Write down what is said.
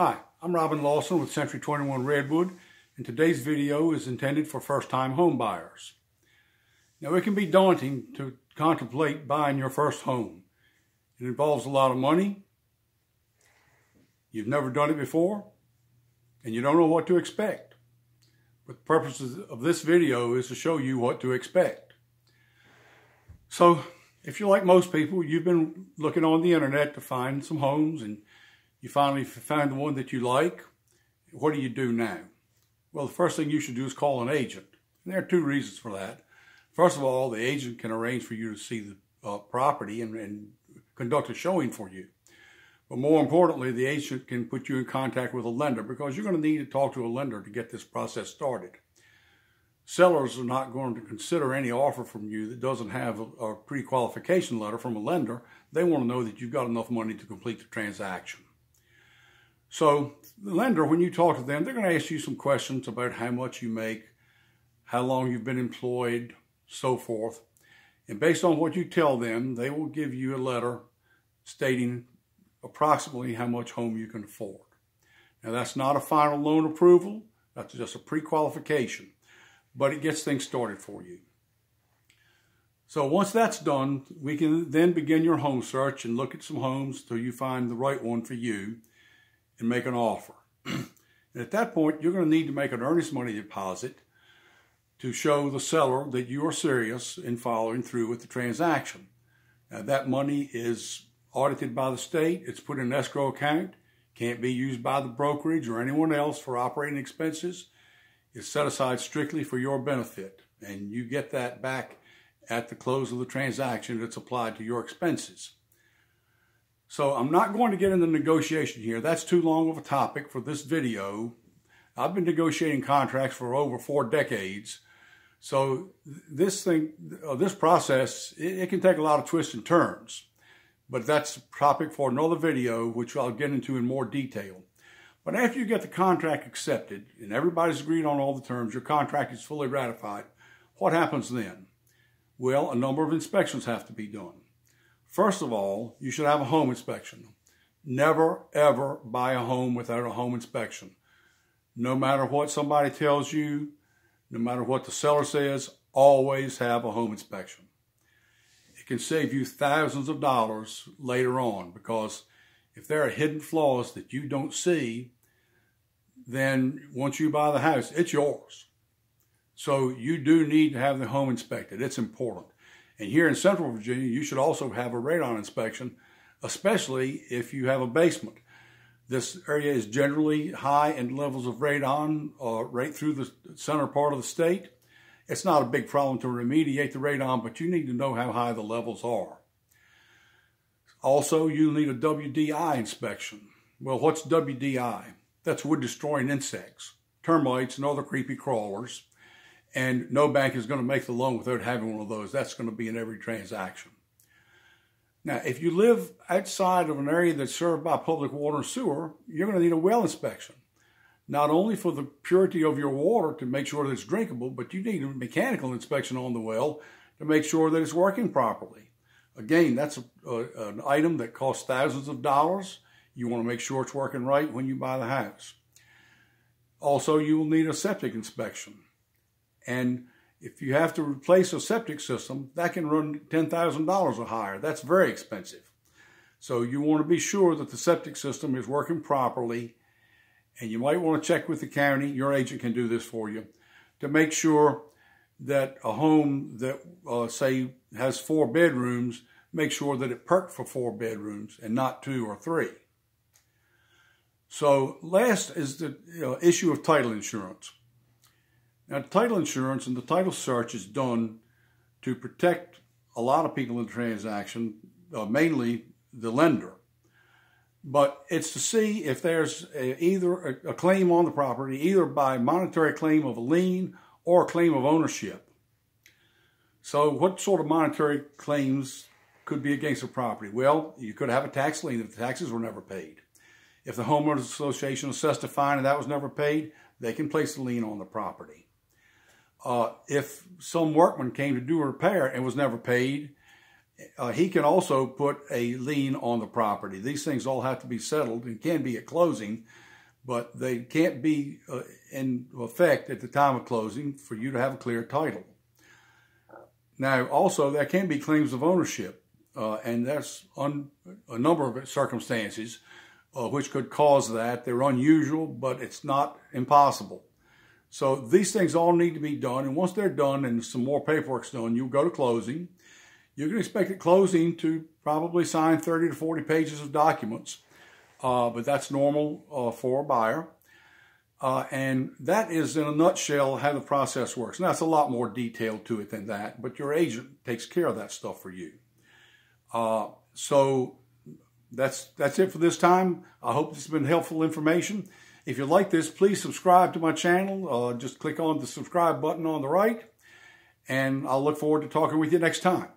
Hi, I'm Robin Lawson with Century 21 Redwood, and today's video is intended for first-time home buyers. Now, it can be daunting to contemplate buying your first home. It involves a lot of money, you've never done it before, and you don't know what to expect. But the purpose of this video is to show you what to expect. So, if you're like most people, you've been looking on the internet to find some homes, and you finally found the one that you like. What do you do now? Well, the first thing you should do is call an agent. And there are two reasons for that. First of all, the agent can arrange for you to see the property and conduct a showing for you. But more importantly, the agent can put you in contact with a lender, because you're going to need to talk to a lender to get this process started. Sellers are not going to consider any offer from you that doesn't have a pre-qualification letter from a lender. They want to know that you've got enough money to complete the transaction. So the lender, when you talk to them, they're going to ask you some questions about how much you make, how long you've been employed, so forth. And based on what you tell them, they will give you a letter stating approximately how much home you can afford. Now, that's not a final loan approval. That's just a pre-qualification, but it gets things started for you. So once that's done, we can then begin your home search and look at some homes till you find the right one for you and make an offer. And at that point, you're going to need to make an earnest money deposit to show the seller that you are serious in following through with the transaction. Now, that money is audited by the state. It's put in an escrow account. Can't be used by the brokerage or anyone else for operating expenses. It's set aside strictly for your benefit, and you get that back at the close of the transaction that's applied to your expenses. So I'm not going to get into negotiation here. That's too long of a topic for this video. I've been negotiating contracts for over 4 decades. So this process, it can take a lot of twists and turns. But that's a topic for another video, which I'll get into in more detail. But after you get the contract accepted and everybody's agreed on all the terms, your contract is fully ratified, what happens then? Well, a number of inspections have to be done. First of all, you should have a home inspection. Never, ever buy a home without a home inspection. No matter what somebody tells you, no matter what the seller says, always have a home inspection. It can save you thousands of dollars later on, because if there are hidden flaws that you don't see, then once you buy the house, it's yours. So you do need to have the home inspected. It's important. And here in Central Virginia, you should also have a radon inspection, especially if you have a basement. This area is generally high in levels of radon right through the center part of the state. It's not a big problem to remediate the radon, but you need to know how high the levels are. Also, you'll need a WDI inspection. Well, what's WDI? That's wood-destroying insects, termites, and other creepy crawlers. And no bank is going to make the loan without having one of those. That's going to be in every transaction. Now, if you live outside of an area that's served by public water and sewer, you're going to need a well inspection. Not only for the purity of your water to make sure that it's drinkable, but you need a mechanical inspection on the well to make sure that it's working properly. Again, that's an item that costs thousands of dollars. You want to make sure it's working right when you buy the house. Also, you will need a septic inspection. And if you have to replace a septic system, that can run $10,000 or higher. That's very expensive. So you want to be sure that the septic system is working properly. And you might want to check with the county, your agent can do this for you, to make sure that a home that, say, has 4 bedrooms, make sure that it perked for 4 bedrooms and not 2 or 3. So last is the issue of title insurance. Now, title insurance and the title search is done to protect a lot of people in the transaction, mainly the lender. But it's to see if there's either a claim on the property, either by monetary claim of a lien or a claim of ownership. So what sort of monetary claims could be against the property? Well, you could have a tax lien if the taxes were never paid. If the homeowners association assessed a fine and that was never paid, they can place a lien on the property. If some workman came to do a repair and was never paid, he can also put a lien on the property. These things all have to be settled and can be at closing, but they can't be in effect at the time of closing for you to have a clear title. Now, also, there can be claims of ownership, and that's a number of circumstances which could cause that. They're unusual, but it's not impossible. So these things all need to be done, and once they're done and some more paperwork's done, you'll go to closing. You can expect at closing to probably sign 30 to 40 pages of documents, but that's normal for a buyer. And that is, in a nutshell, how the process works. Now, it's a lot more detailed to it than that, but your agent takes care of that stuff for you. So that's it for this time. I hope this has been helpful information. If you like this, please subscribe to my channel. Just click on the subscribe button on the right, and I'll look forward to talking with you next time.